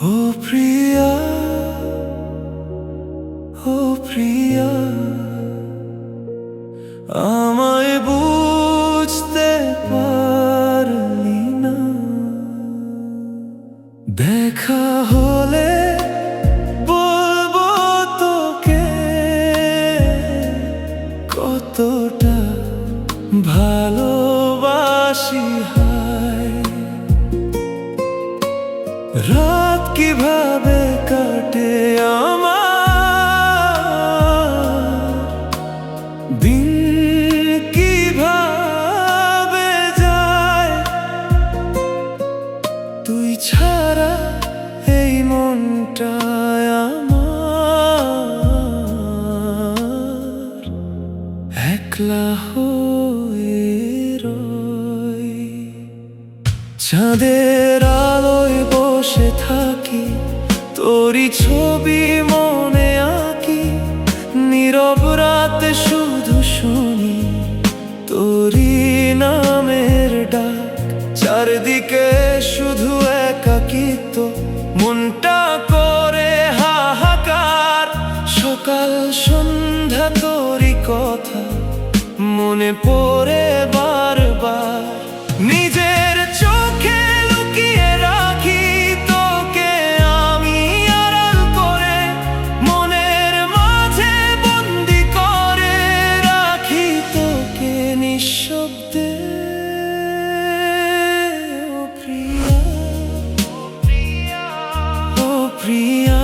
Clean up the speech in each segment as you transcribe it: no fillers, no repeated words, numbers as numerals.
ও প্রিয়া, ও প্রিয়া, আমায় বুঝতে পারলি না। দেখা হলে বলবো তোকে কতটা ভালোবাসি। হায় রাত কিভাবে কাটে আমার, দিন কিভাবে যায়, তুই ছাড়া এই মনটায় আমার একলা হয়ে রয়। চাঁদের আলোয় বসে থাকি, তোরই ছবি মনে আঁকি, নীরব রাতে শুধু শুনি তোরই নামের ডাক। চারদিকে শুধু একাকিত্ব, মনটা করে হাহাকার। সকাল সন্ধ্যা তোরই কথা মনে পড়ে বারবার। নিজের চোখে লুকিয়ে রাখি তোকে আমি আড়াল করে, মনের মাঝে বন্দি করে রাখি তোকে নিঃশব্দে। ও প্রিয়া, ও প্রিয়া,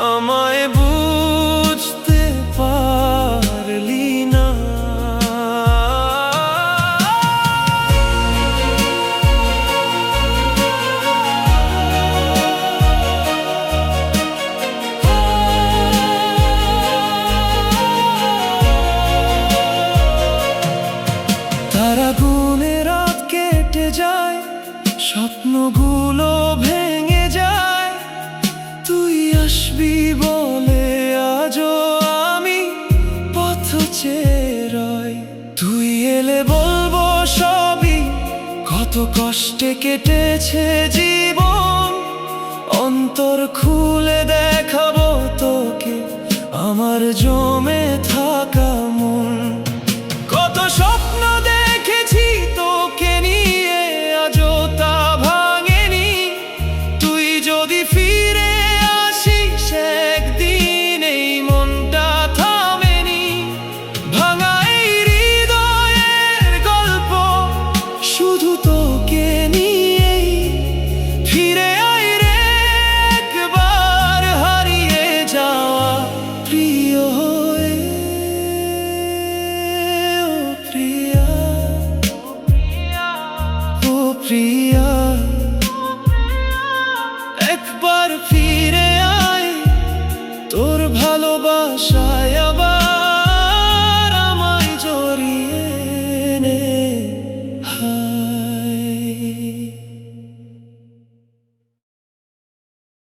আমায় বুঝতে পারলি না। তারা গুনে রাত কেটে যায়, স্বপ্নগুলো ভেঙে যায়, তুই আসবি বলে আজও আমি পথ চেয়ে রই। তুই এলে বলবো সবই, কত কষ্টে কেটেছে জীবন, অন্তর খুলে দেখাবো তোকে আমার জমে থাকা